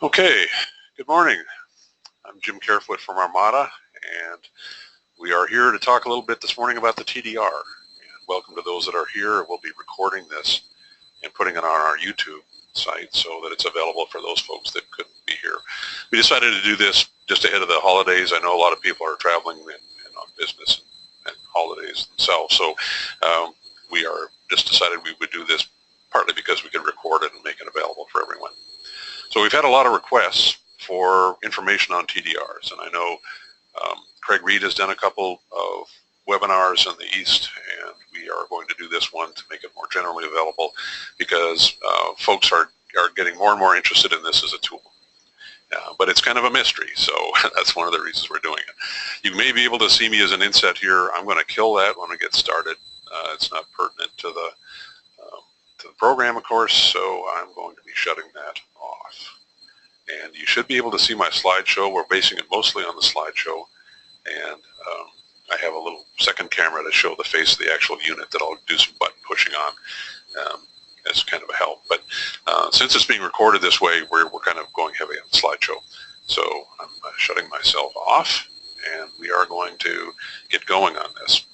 Okay, good morning. I'm Jim Carefoot from Armada, and we are here to talk a little bit this morning about the TDR. And welcome to those that are here. We'll be recording this and putting it on our YouTube site so that it's available for those folks that couldn't be here. We decided to do this just ahead of the holidays. I know a lot of people are traveling and on business and holidays themselves, so we are just decided we would do this partly because we could record it and make it available for everyone. So we've had a lot of requests for information on TDRs, and I know Craig Reed has done a couple of webinars in the East, and we are going to do this one to make it more generally available because folks are getting more and more interested in this as a tool. But it's kind of a mystery, so that's one of the reasons we're doing it. You may be able to see me as an inset here. I'm going to kill that when we get started. It's not pertinent to the program, of course, so I'm going to be shutting that off. And you should be able to see my slideshow. We're basing it mostly on the slideshow, and I have a little second camera to show the face of the actual unit that I'll do some button pushing on as kind of a help. But since it's being recorded this way, we're kind of going heavy on the slideshow. So I'm shutting myself off, and we are going to get going on this.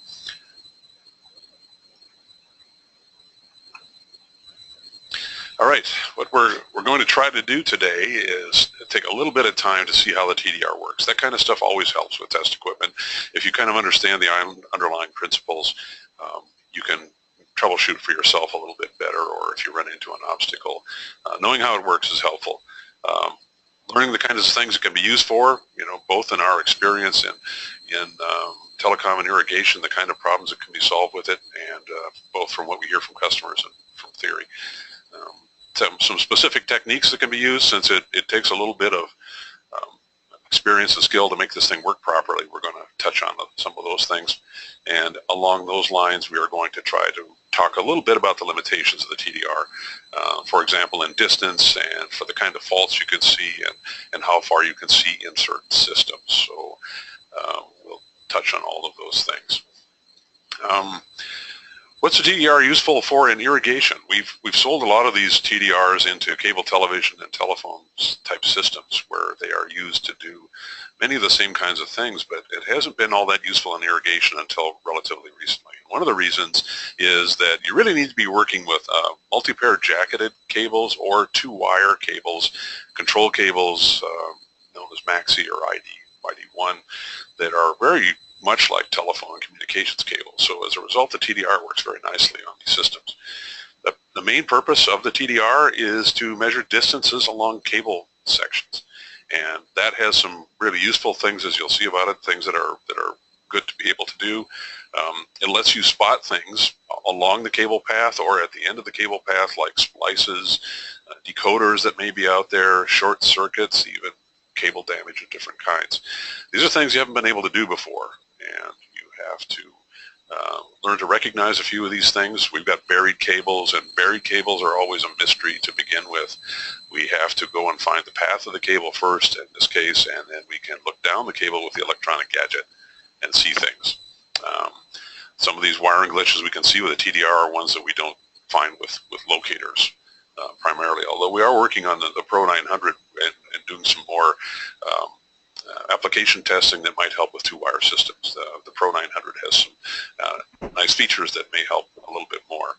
All right, what we're going to try to do today is take a little bit of time to see how the TDR works. That kind of stuff always helps with test equipment. If you kind of understand the underlying principles, you can troubleshoot for yourself a little bit better, or if you run into an obstacle, knowing how it works is helpful. Learning the kinds of things it can be used for, both in our experience in telecom and irrigation, the kind of problems that can be solved with it, and both from what we hear from customers and from theory. Some specific techniques that can be used, since it takes a little bit of experience and skill to make this thing work properly. We're going to touch on some of those things, and along those lines we are going to try to talk a little bit about the limitations of the TDR, for example in distance and for the kind of faults you can see and how far you can see in certain systems. So we'll touch on all of those things. What's the TDR useful for in irrigation? We've sold a lot of these TDRs into cable television and telephones type systems where they are used to do many of the same kinds of things, but it hasn't been all that useful in irrigation until relatively recently. One of the reasons is that you really need to be working with multi-pair jacketed cables or two-wire cables, control cables known as Maxi or ID1 that are very much like telephone and communications cables. So as a result, the TDR works very nicely on these systems. The main purpose of the TDR is to measure distances along cable sections, and that has some really useful things, as you'll see about it, things that are good to be able to do. It lets you spot things along the cable path or at the end of the cable path, like splices, decoders that may be out there, short circuits, even cable damage of different kinds. These are things you haven't been able to do before, and you have to learn to recognize a few of these things. We've got buried cables, and buried cables are always a mystery to begin with. We have to go and find the path of the cable first, in this case, and then we can look down the cable with the electronic gadget and see things. Some of these wiring glitches we can see with a TDR are ones that we don't find with locators primarily, although we are working on the Pro 900 and doing some more application testing that might help with two-wire systems. The Pro 900 has some nice features that may help a little bit more.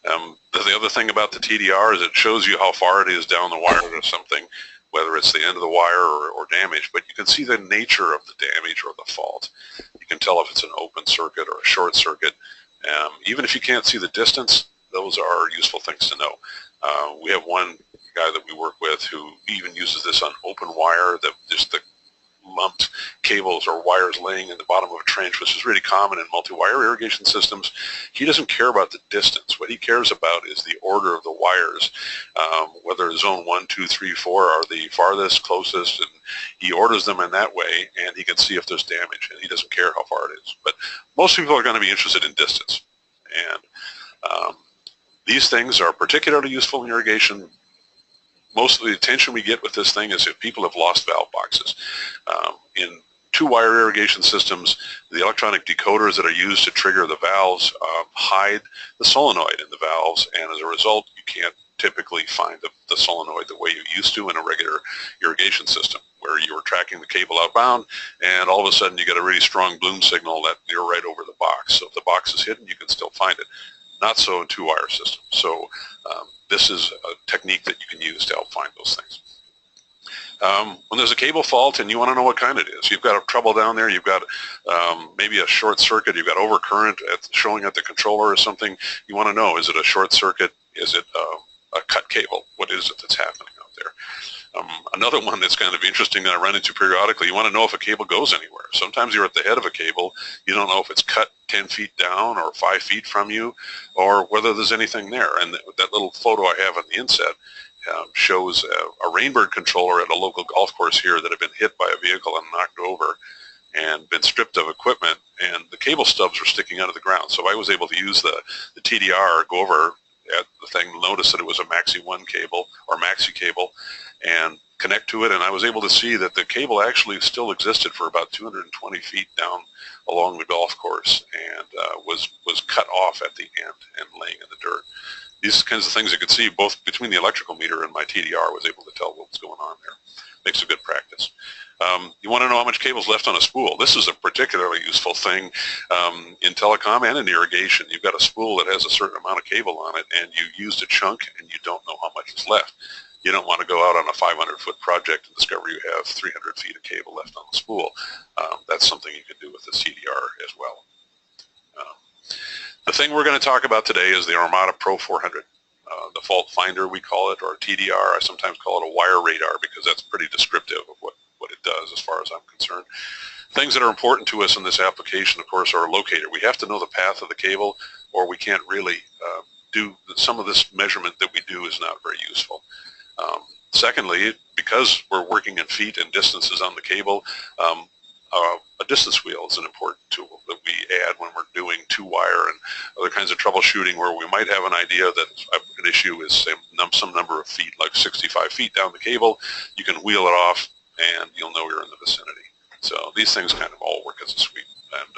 The other thing about the TDR is it shows you how far it is down the wire to something, whether it's the end of the wire or damage, but you can see the nature of the damage or the fault. You can tell if it's an open circuit or a short circuit. Even if you can't see the distance, those are useful things to know. We have one guy that we work with who even uses this on open wire, just the lumped cables or wires laying in the bottom of a trench, which is really common in multi-wire irrigation systems. He doesn't care about the distance. What he cares about is the order of the wires, whether zone 1, 2, 3, 4 are the farthest, closest, and he orders them in that way, and he can see if there's damage, and he doesn't care how far it is. But most people are going to be interested in distance, and these things are particularly useful in irrigation. Most of the attention we get with this thing is if people have lost valve boxes. In two-wire irrigation systems, the electronic decoders that are used to trigger the valves hide the solenoid in the valves, and as a result, you can't typically find the solenoid the way you used to in a regular irrigation system, where you were tracking the cable outbound, and all of a sudden you get a really strong bloom signal that you're right over the box. So if the box is hidden, you can still find it. Not so in two-wire systems. So this is a technique that you can use to help find those things. When there's a cable fault and you want to know what kind it is, you've got trouble down there, you've got maybe a short circuit, you've got overcurrent showing at the controller or something, you want to know, is it a short circuit, is it a cut cable, what is it that's happening out there? Another one that's kind of interesting that I run into periodically, you want to know if a cable goes anywhere. Sometimes you're at the head of a cable, you don't know if it's cut 10 feet down or 5 feet from you, or whether there's anything there. And that little photo I have on the inset shows a Reinbird controller at a local golf course here that had been hit by a vehicle and knocked over and been stripped of equipment, and the cable stubs were sticking out of the ground. So I was able to use the TDR, go over at the thing, notice that it was a Maxi 1 cable or Maxi cable, and connect to it, and I was able to see that the cable actually still existed for about 220 feet down along the golf course, and was cut off at the end and laying in the dirt. These kinds of things I could see both between the electrical meter and my TDR, was able to tell what was going on there. Makes a good practice. You want to know how much cable is left on a spool. This is a particularly useful thing in telecom and in irrigation. You've got a spool that has a certain amount of cable on it, and you used a chunk and you don't know how much is left. You don't want to go out on a 500-foot project and discover you have 300 feet of cable left on the spool. That's something you can do with the TDR as well. The thing we're going to talk about today is the Armada Pro 400. The fault finder, we call it, or TDR. I sometimes call it a wire radar because that's pretty descriptive of what it does as far as I'm concerned. Things that are important to us in this application, of course, are a locator. We have to know the path of the cable, or we can't really do some of this measurement that we do is not very useful. Secondly, because we're working in feet and distances on the cable, a distance wheel is an important tool that we add when we're doing two-wire and other kinds of troubleshooting, where we might have an idea that an issue is some number of feet, like 65 feet down the cable. You can wheel it off and you'll know you're in the vicinity. So these things kind of all work as a suite, and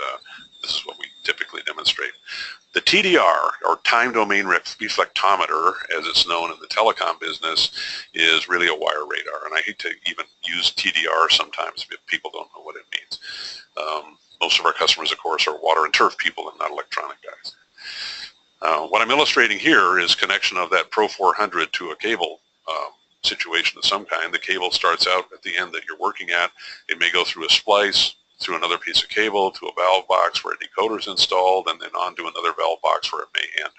this is what we typically demonstrate. The TDR, or time domain reflectometer, as it's known in the telecom business, is really a wire radar. And I hate to even use TDR sometimes if people don't know what it means. Most of our customers, of course, are water and turf people and not electronic guys. What I'm illustrating here is connection of that Pro 400 to a cable situation of some kind. The cable starts out at the end that you're working at. It may go through a splice, through another piece of cable, to a valve box where a decoder is installed, and then on to another valve box where it may end.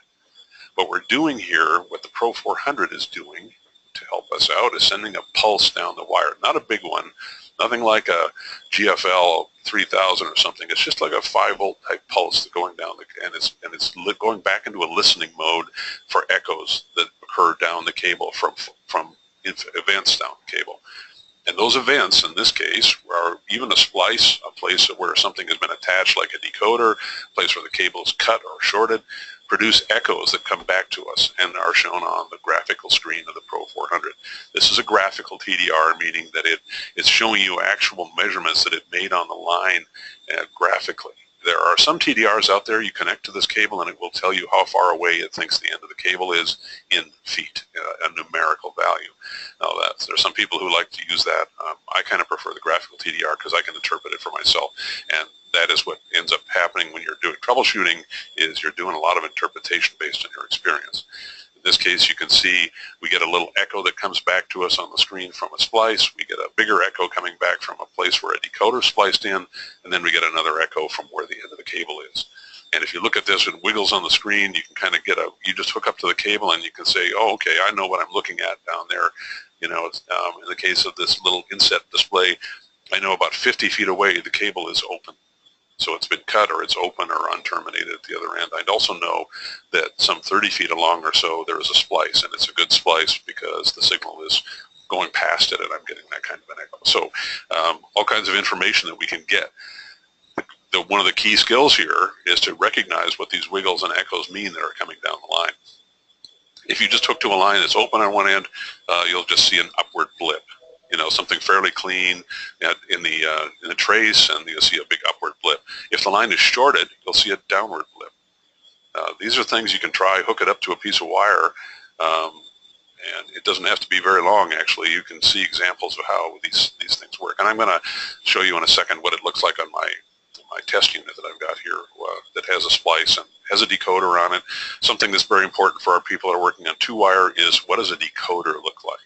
What we're doing here, what the Pro 400 is doing to help us out, is sending a pulse down the wire. Not a big one, nothing like a GFL 3000 or something. It's just like a 5-volt type pulse going down, and it's going back into a listening mode for echoes that occur down the cable from events down the cable. And those events, in this case, are even a splice, a place where something has been attached like a decoder, a place where the cable is cut or shorted, produce echoes that come back to us and are shown on the graphical screen of the Pro 400. This is a graphical TDR, meaning that it's showing you actual measurements that it made on the line graphically. There are some TDRs out there, you connect to this cable and it will tell you how far away it thinks the end of the cable is in feet, a numerical value. Now there's some people who like to use that. I kind of prefer the graphical TDR because I can interpret it for myself, and that is what ends up happening when you're doing troubleshooting, is you're doing a lot of interpretation based on your experience. In this case, you can see we get a little echo that comes back to us on the screen from a splice. We get a bigger echo coming back from a place where a decoder is spliced in, and then we get another echo from where the end of the cable is. And if you look at this, it wiggles on the screen. You can kind of you just hook up to the cable and you can say, oh, okay, I know what I'm looking at down there. You know, in the case of this little inset display, I know about 50 feet away the cable is open. So it's been cut, or it's open or unterminated at the other end. I'd also know that some 30 feet along or so there is a splice, and it's a good splice because the signal is going past it and I'm getting that kind of an echo. So all kinds of information that we can get. One of the key skills here is to recognize what these wiggles and echoes mean that are coming down the line. If you just hook to a line that's open on one end, you'll just see an upward blip. You know, something fairly clean in the trace, and you'll see a big upward blip. If the line is shorted, you'll see a downward blip. These are things you can try. Hook it up to a piece of wire, it doesn't have to be very long, actually. You can see examples of how these things work. And I'm going to show you in a second what it looks like on my test unit that I've got here that has a splice and has a decoder on it. Something that's very important for our people that are working on 2-wire is, what does a decoder look like?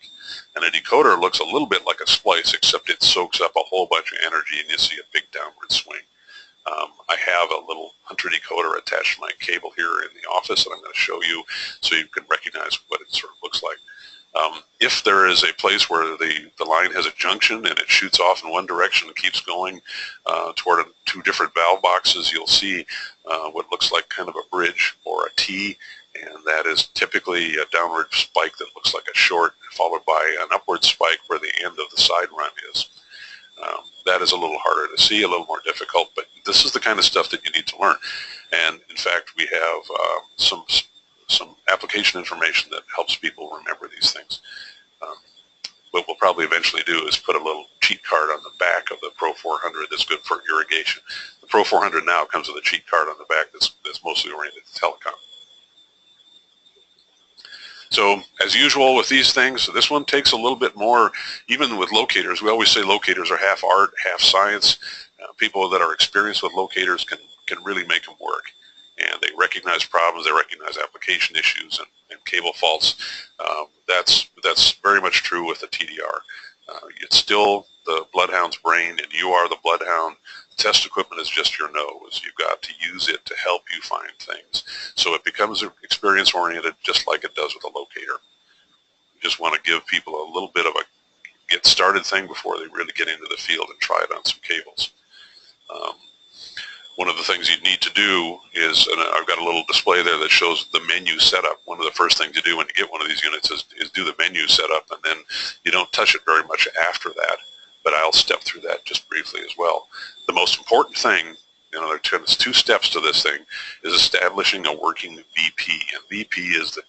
And a decoder looks a little bit like a splice, except it soaks up a whole bunch of energy and you see a big downward swing. I have a little Hunter decoder attached to my cable here in the office that I'm going to show you so you can recognize what it sort of looks like. If there is a place where the line has a junction and it shoots off in one direction and keeps going toward 2 different valve boxes, you'll see what looks like kind of a bridge or a T, and that is typically a downward spike that looks like a short, followed by an upward spike where the end of the side run is. That is a little harder to see, a little more difficult, but this is the kind of stuff that you need to learn. And in fact, we have some application information that helps people remember these things. What we'll probably eventually do is put a little cheat card on the back of the Pro 400 that's good for irrigation. The Pro 400 now comes with a cheat card on the back that's mostly oriented to telecom. So as usual with these things, this one takes a little bit more, even with locators. We always say locators are half art, half science. People that are experienced with locators can really make them work. And they recognize problems, they recognize application issues and cable faults. That's very much true with the TDR. It's still the bloodhound's brain, and you are the bloodhound. Test equipment is just your nose. You've got to use it to help you find things. So it becomes experience-oriented just like it does with a locator. You just want to give people a little bit of a get-started thing before they really get into the field and try it on some cables. One of the things you need to do is, and I've got a little display there that shows the menu setup. One of the first things you do when you get one of these units is do the menu setup, and then you don't touch it very much after that. But I'll step through that just briefly as well. The most important thing, there's 2 steps to this thing, is establishing a working VP. And VP is the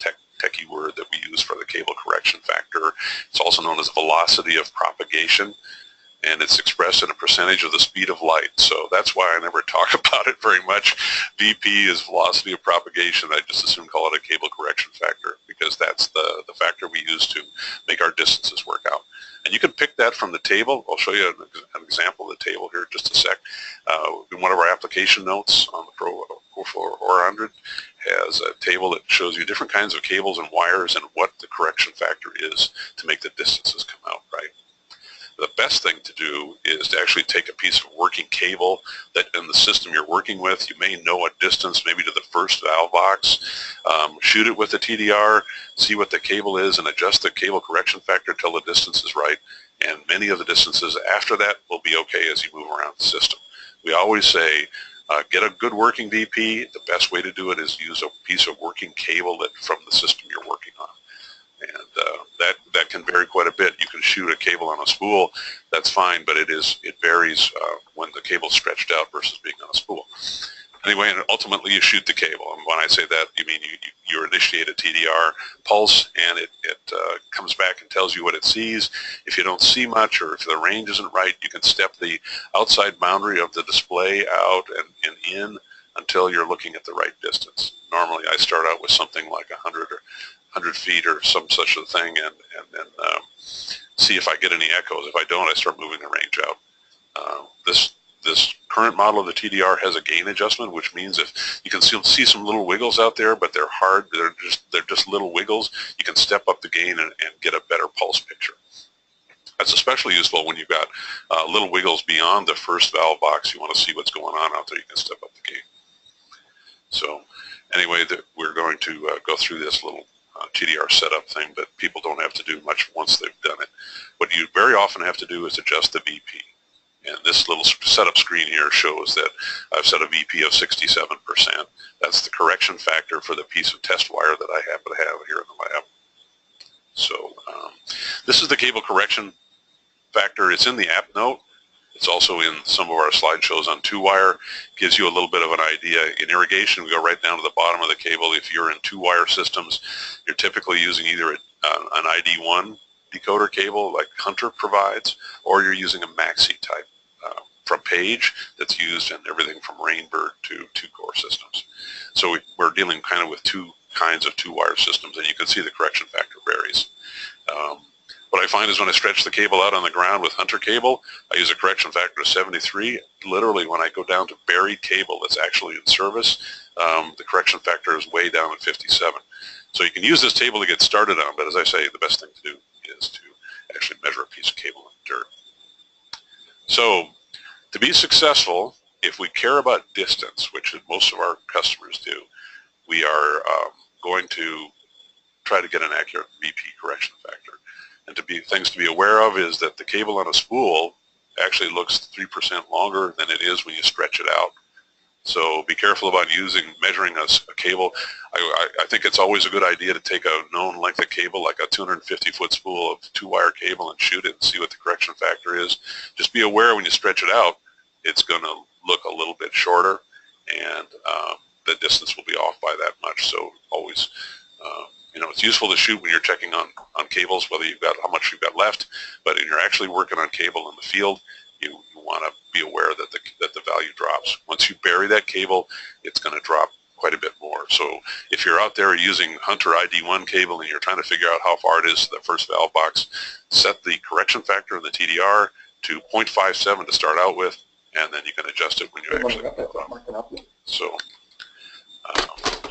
techie word that we use for the cable correction factor. It's also known as velocity of propagation, and it's expressed in a percentage of the speed of light. So that's why I never talk about it very much. VP is velocity of propagation. I just assume call it a cable correction factor because that's the factor we use to make our distances work out. And you can pick that from the table. I'll show you an example of the table here in just a sec. In one of our application notes on the Pro 400 has a table that shows you different kinds of cables and wires and what the correction factor is to make the distances come out right. The best thing to do is to actually take a piece of working cable that in the system you're working with, you may know a distance maybe to the first valve box, shoot it with the TDR, see what the cable is, and adjust the cable correction factor till the distance is right. And many of the distances after that will be okay as you move around the system. We always say, get a good working VP. The best way to do it is use a piece of working cable from the system you're working on. And that can vary quite a bit. You can shoot a cable on a spool, that's fine, but it varies when the cable's stretched out versus being on a spool. Anyway, and ultimately you shoot the cable. And when I say that, you mean you initiate a TDR pulse, and it comes back and tells you what it sees. If you don't see much, or if the range isn't right, you can step the outside boundary of the display out and in until you're looking at the right distance. Normally I start out with something like 100 feet or some such a thing, and then see if I get any echoes. If I don't, I start moving the range out. This current model of the TDR has a gain adjustment, which means if you can see some little wiggles out there, but they're hard, they're just little wiggles, you can step up the gain and get a better pulse picture. That's especially useful when you've got little wiggles beyond the first valve box. You want to see what's going on out there, you can step up the gain. So anyway, we're going to go through this little TDR setup thing, but people don't have to do much once they've done it. What you very often have to do is adjust the VP. And this little setup screen here shows that I've set a VP of 67%. That's the correction factor for the piece of test wire that I happen to have here in the lab. So this is the cable correction factor. It's in the app note. It's also in some of our slideshows on 2-wire. Gives you a little bit of an idea. In irrigation, we go right down to the bottom of the cable. If you're in 2-wire systems, you're typically using either an ID1 decoder cable like Hunter provides, or you're using a maxi type from Page that's used in everything from Rainbird to 2-core systems. So we're dealing kind of with two kinds of two-wire systems, and you can see the correction factor varies. What I find is when I stretch the cable out on the ground with Hunter cable, I use a correction factor of 73. Literally, when I go down to buried cable that's actually in service, the correction factor is way down at 57. So you can use this table to get started on, but as I say, the best thing to do is to actually measure a piece of cable in dirt. So to be successful, if we care about distance, which most of our customers do, we are going to try to get an accurate VP correction factor. And things to be aware of is that the cable on a spool actually looks 3% longer than it is when you stretch it out. So be careful about measuring a cable. I think it's always a good idea to take a known length of cable, like a 250-foot spool of two-wire cable, and shoot it and see what the correction factor is. Just be aware when you stretch it out, it's going to look a little bit shorter, and the distance will be off by that much. So always, it's useful to shoot when you're checking on cables, whether how much you've got left. But when you're actually working on cable in the field, you want to be aware that the value drops. Once you bury that cable, it's going to drop quite a bit more. So if you're out there using Hunter ID1 cable and you're trying to figure out how far it is to the first valve box, set the correction factor in the TDR to 0.57 to start out with, and then you can adjust it when you actually move on. So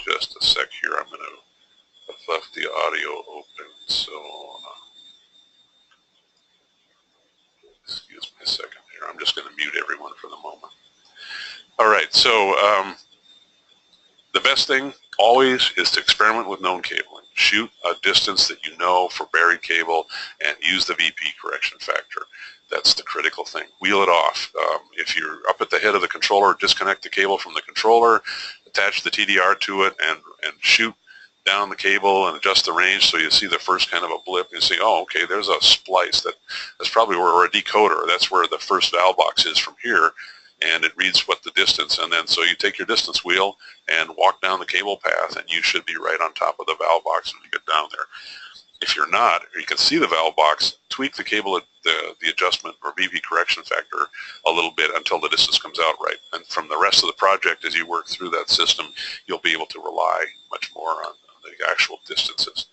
just a sec here, I'm going to have left the audio open, so excuse me a second here. I'm just going to mute everyone for the moment. All right, so the best thing always is to experiment with known cabling. Shoot a distance that you know for buried cable and use the VP correction factor. That's the critical thing. Wheel it off. If you're up at the head of the controller, disconnect the cable from the controller, attach the TDR to it, and shoot down the cable and adjust the range so you see the first kind of a blip. You see, oh, okay, there's a splice. That's probably or a decoder. That's where the first valve box is from here, and it reads what the distance. And then so you take your distance wheel and walk down the cable path, and you should be right on top of the valve box when you get down there. If you're not, or you can see the valve box, tweak the cable at the adjustment or VP correction factor a little bit until the distance comes out right. And from the rest of the project, as you work through that system, you'll be able to rely much more on the actual distances.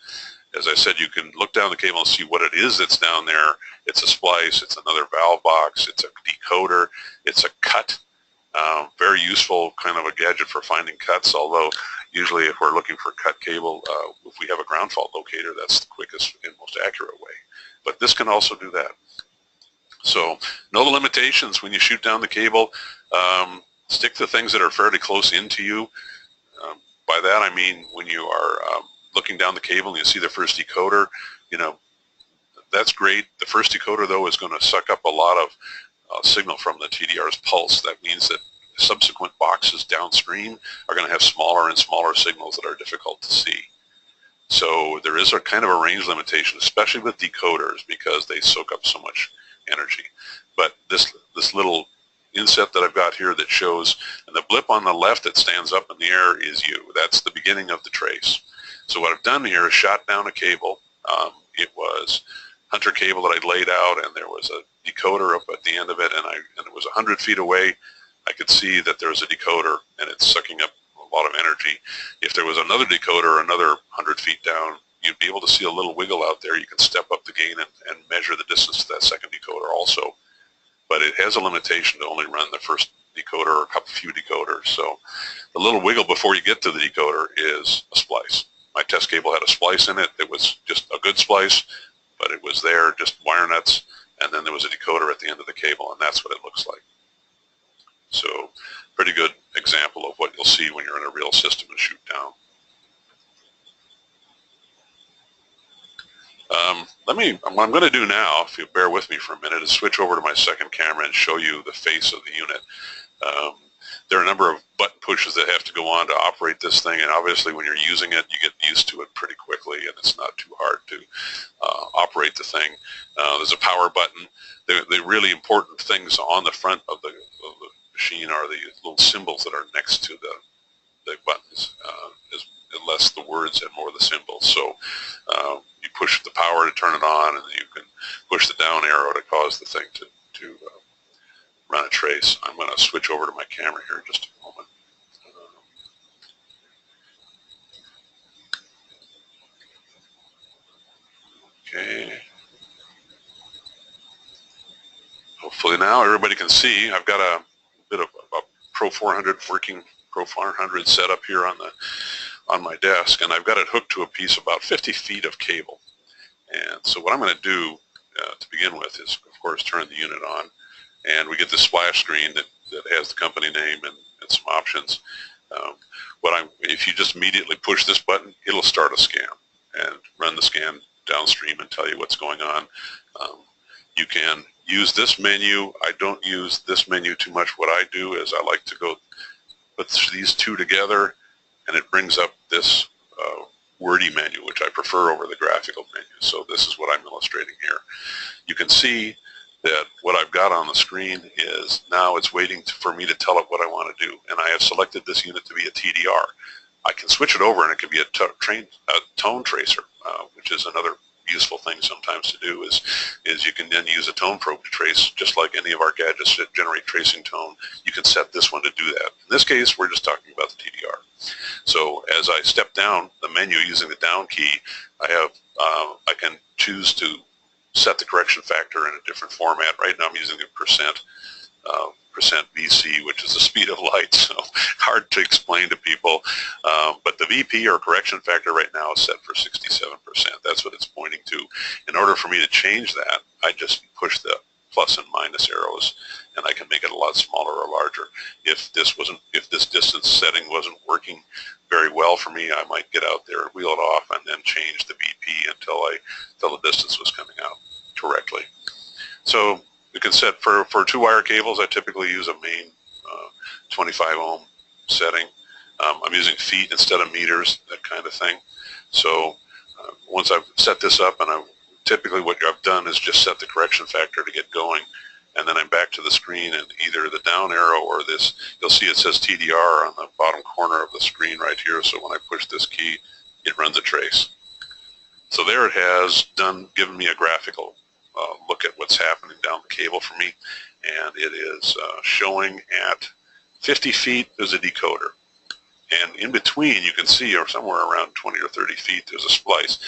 As I said, you can look down the cable and see what it is that's down there. It's a splice, it's another valve box, it's a decoder, it's a cut. Very useful kind of a gadget for finding cuts, although usually if we're looking for cut cable, if we have a ground fault locator, that's the quickest and most accurate way. But this can also do that. So know the limitations when you shoot down the cable. Stick to things that are fairly close into you. By that I mean when you are looking down the cable and you see the first decoder, that's great. The first decoder, though, is going to suck up a lot of signal from the TDR's pulse. That means that subsequent boxes downstream are going to have smaller and smaller signals that are difficult to see. So there is a kind of a range limitation, especially with decoders, because they soak up so much energy. But this little inset that I've got here that shows, and the blip on the left that stands up in the air is you. That's the beginning of the trace. So what I've done here is shot down a cable. It was Hunter cable that I laid out, and there was a decoder up at the end of it, and it was 100 feet away. I could see that there was a decoder, and it's sucking up a lot of energy. If there was another decoder another 100 feet down, you'd be able to see a little wiggle out there. You can step up the gain and measure the distance to that second decoder also. But it has a limitation to only run the first decoder or a few decoders. So the little wiggle before you get to the decoder is a splice. My test cable had a splice in it. It was just a good splice, but it was there, just wire nuts, and then there was a decoder at the end of the cable, and that's what it looks like. So pretty good example of what you'll see when you're in a real system and shoot down. What I'm going to do now, if you bear with me for a minute, is switch over to my second camera and show you the face of the unit. There are a number of button pushes that have to go on to operate this thing, and obviously when you're using it, you get used to it pretty quickly, and it's not too hard to operate the thing. There's a power button. The really important things on the front of the machine are the little symbols that are next to the buttons, less the words and more the symbols. So you push the power to turn it on, and then you can push the down arrow to cause the thing to run a trace. I'm going to switch over to my camera here in just a moment. Okay. Hopefully now everybody can see. I've got a bit of a Pro 400 working Pro 400 set up here on my desk, and I've got it hooked to a piece about 50 feet of cable. And so what I'm going to do to begin with is, of course, turn the unit on, and we get this splash screen that has the company name and some options. If you just immediately push this button, it'll start a scan and run the scan downstream and tell you what's going on. You can use this menu. I don't use this menu too much. What I do is I like to go put these two together, and it brings up this wordy menu, which I prefer over the graphical menu. So this is what I'm illustrating here. You can see that what I've got on the screen is now it's waiting for me to tell it what I want to do, and I have selected this unit to be a TDR. I can switch it over and it can be a tone tracer, which is another useful thing sometimes to do is you can then use a tone probe to trace, just like any of our gadgets that generate tracing tone. You can set this one to do that. In this case, we're just talking about the TDR. So as I step down the menu using the down key, I can choose to set the correction factor in a different format. Right now I'm using a percent VC, which is the speed of light, so hard to explain to people. But the VP, or correction factor, right now is set for 67%. That's what it's pointing to. In order for me to change that, I just push the plus and minus arrows, and I can make it a lot smaller or larger. If this distance setting wasn't working very well for me, I might get out there and wheel it off and then change the VP until the distance was coming out correctly. So you can set for 2-wire cables. I typically use a main 25 ohm setting. I'm using feet instead of meters, that kind of thing. So once I've set this up, and typically what I've done is just set the correction factor to get going, and then I'm back to the screen, and either the down arrow or this, you'll see it says TDR on the bottom corner of the screen right here. So when I push this key, it runs a trace. So there it has given me a graphical look at what's happening down the cable for me, and it is showing at 50 feet there's a decoder, and in between you can see, or somewhere around 20 or 30 feet, there's a splice.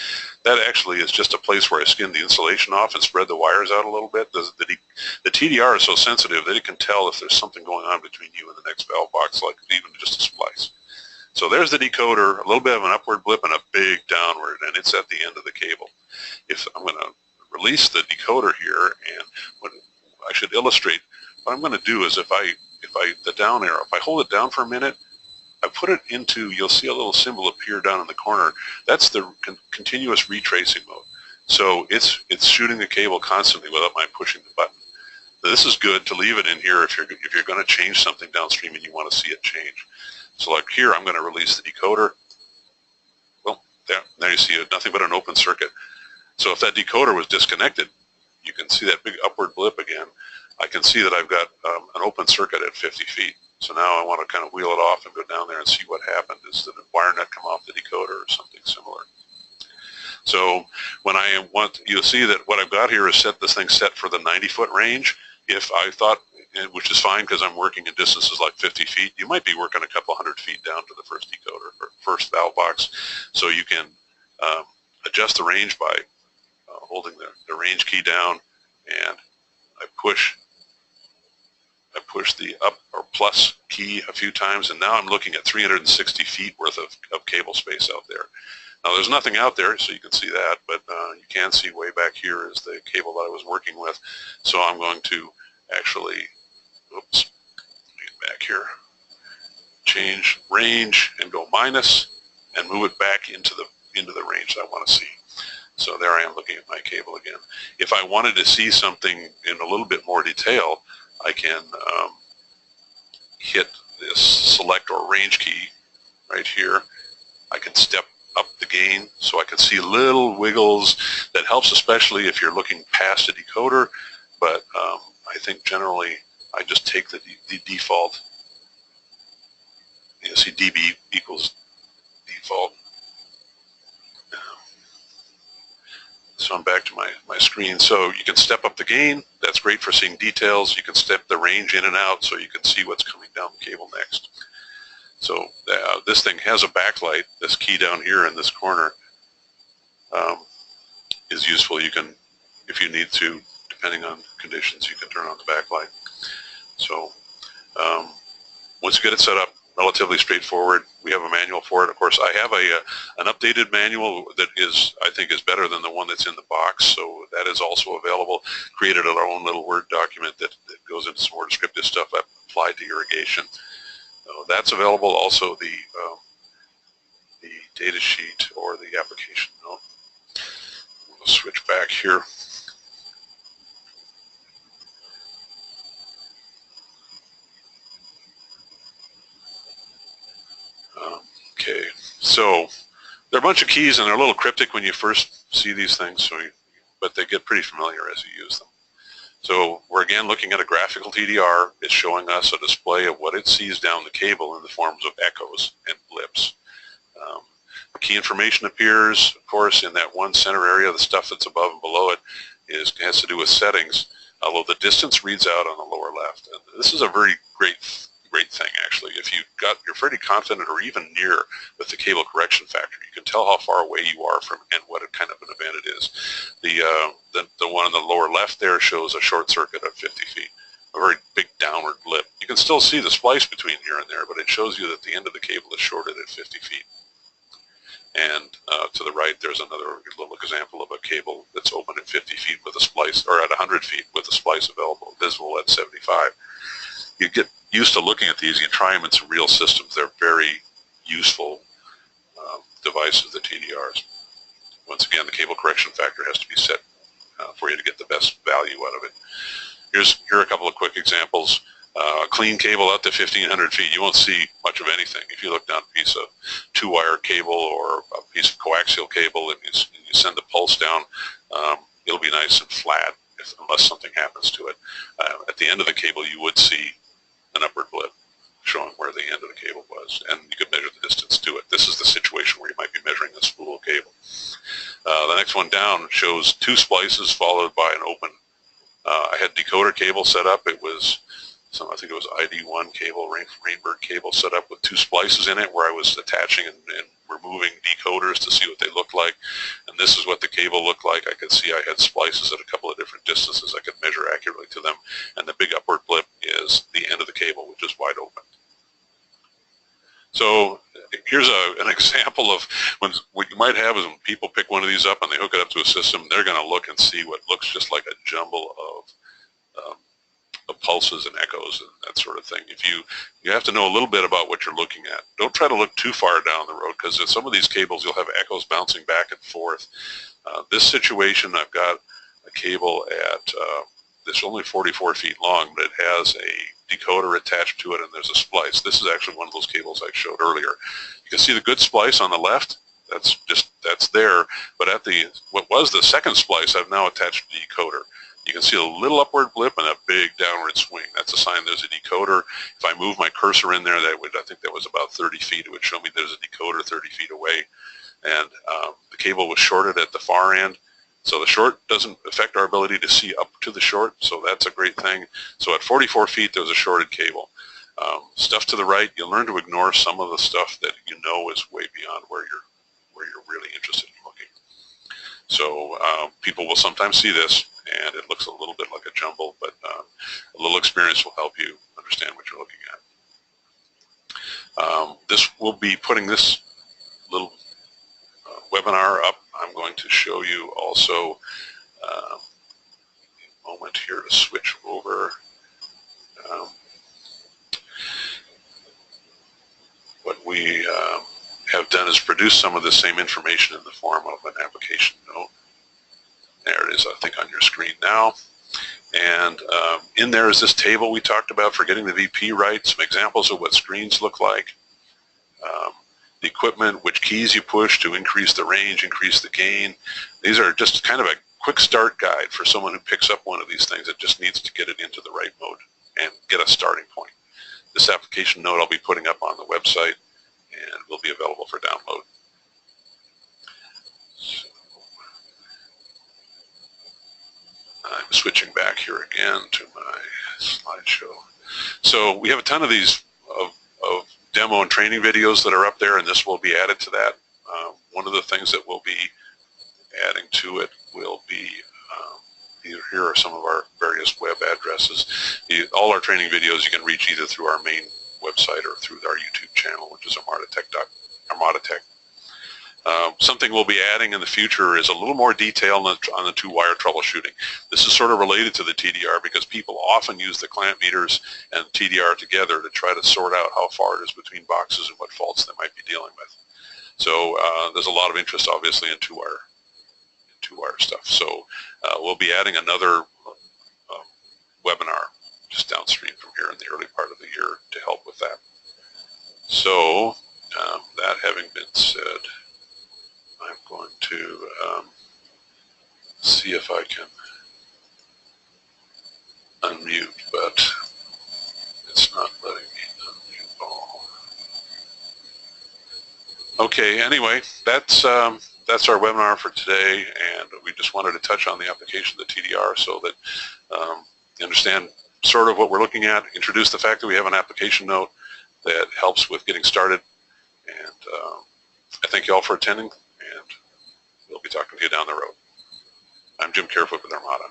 That actually is just a place where I skin the insulation off and spread the wires out a little bit. The TDR is so sensitive that it can tell if there's something going on between you and the next valve box, like even just a splice. So there's the decoder, a little bit of an upward blip and a big downward, and it's at the end of the cable. If I'm going to release the decoder here, and what I should illustrate, what I'm going to do is the down arrow, if I hold it down for a minute, I put it into, you'll see a little symbol appear down in the corner. That's the continuous retracing mode. So it's shooting the cable constantly without my pushing the button. Now, this is good to leave it in here if you're going to change something downstream and you want to see it change. So like here, I'm going to release the decoder. Well, there you see nothing but an open circuit. So if that decoder was disconnected, you can see that big upward blip again. I can see that I've got an open circuit at 50 feet. So now I want to kind of wheel it off and go down there and see what happened. Is the wire nut come off the decoder or something similar? So when you'll see that what I've got here is this thing set for the 90-foot range. If I thought, which is fine because I'm working in distances like 50 feet, you might be working a couple hundred feet down to the first decoder or first valve box. So you can adjust the range by holding the range key down, and I push the up or plus key a few times, and now I'm looking at 360 feet worth of cable space out there. Now there's nothing out there, so you can see that, but you can see way back here is the cable that I was working with. So I'm going to actually, get back here, change range and go minus, and move it back into the range that I want to see. So there I am looking at my cable again. If I wanted to see something in a little bit more detail, I can hit this select or range key right here. I can step up the gain so I can see little wiggles. That helps especially if you're looking past a decoder, but I think generally I just take the default. You see dB equals default. So I'm back to my screen. So you can step up the gain. That's great for seeing details. You can step the range in and out so you can see what's coming down the cable next. So this thing has a backlight, this key down here in this corner. is useful. You can, if you need to, depending on conditions, you can turn on the backlight. So once you get it set up, relatively straightforward. We have a manual for it. Of course, I have an updated manual that is, I think, is better than the one that's in the box. So that is also available. Created our own little Word document that goes into some more descriptive stuff applied to irrigation. So that's available. Also, the data sheet or the application note. We'll switch back here. Okay, so there are a bunch of keys and they're a little cryptic when you first see these things, but they get pretty familiar as you use them. So we're again looking at a graphical TDR. It's showing us a display of what it sees down the cable in the forms of echoes and blips. Key information appears, of course, in that one center area. The stuff that's above and below it has to do with settings, although the distance reads out on the lower left. And this is a very great thing, actually. If you're pretty confident or even near with the cable correction factor, you can tell how far away you are from and what kind of an event it is. The one on the lower left there shows a short circuit at 50 feet, a very big downward blip. You can still see the splice between here and there, but it shows you that the end of the cable is shorted at 50 feet. And to the right, there's another little example of a cable that's open at 50 feet with a splice, or at 100 feet with a splice visible at 75. You get used to looking at these. You try them in some real systems. They're very useful devices, the TDRs. Once again, the cable correction factor has to be set for you to get the best value out of it. Here are a couple of quick examples. A clean cable out to 1,500 feet, you won't see much of anything. If you look down a piece of 2-wire cable or a piece of coaxial cable and you send the pulse down, it'll be nice and flat unless something happens to it. At the end of the cable, you would see an upward blip showing where the end of the cable was, and you could measure the distance to it. This is the situation where you might be measuring a spool of cable. The next one down shows 2 splices followed by an open. I had decoder cable set up. It was I think it was ID1 cable, Reinbird cable set up with 2 splices in it where I was attaching and removing decoders to see what they looked like. And this is what the cable looked like. I could see I had splices at a couple of different distances. I could measure accurately to them. And the big upward blip is the end of the cable, which is wide open. So here's an example of what you might have is when people pick one of these up and they hook it up to a system, they're going to look and see what looks just like a jumble of pulses and echoes and that sort of thing. You have to know a little bit about what you're looking at. Don't try to look too far down the road, because in some of these cables you'll have echoes bouncing back and forth. This situation, I've got a cable at that's only 44 feet long, but it has a decoder attached to it and there's a splice. This is actually one of those cables I showed earlier. You can see the good splice on the left. That's there, but at what was the second splice, I've now attached the decoder. You can see a little upward blip and a big downward swing. That's a sign there's a decoder. If I move my cursor in there, I think that was about 30 feet. It would show me there's a decoder 30 feet away. And the cable was shorted at the far end. So the short doesn't affect our ability to see up to the short, so that's a great thing. So at 44 feet, there's a shorted cable. Stuff to the right, you'll learn to ignore some of the stuff that you know is way beyond where you're really interested in looking. So people will sometimes see this, and it looks a little bit like a jumble, but a little experience will help you understand what you're looking at. We'll be putting this little webinar up. I'm going to show you also a moment here to switch over. What we have done is produce some of the same information in the form of an application note. There it is, I think, on your screen now. And in there is this table we talked about for getting the VP right, some examples of what screens look like, the equipment, which keys you push to increase the range, increase the gain. These are just kind of a quick start guide for someone who picks up one of these things that just needs to get it into the right mode and get a starting point. This application note I'll be putting up on the website and will be available for download. I'm switching back here again to my slideshow. So we have a ton of these of demo and training videos that are up there, and this will be added to that. One of the things that we'll be adding to it will here are some of our various web addresses. All our training videos you can reach either through our main website or through our YouTube channel, which is Armadatech. Something we'll be adding in the future is a little more detail on the two-wire troubleshooting. This is sort of related to the TDR because people often use the clamp meters and TDR together to try to sort out how far it is between boxes and what faults they might be dealing with. So there's a lot of interest, obviously, in two-wire stuff. So we'll be adding another webinar just downstream from here in the early part of the year to help with that. So that having been said, I'm going to see if I can unmute, but it's not letting me unmute all. Okay, anyway, that's our webinar for today, and we just wanted to touch on the application of the TDR so that you understand sort of what we're looking at, introduce the fact that we have an application note that helps with getting started, and I thank you all for attending, and we'll be talking to you down the road. I'm Jim Carefoot with Armada.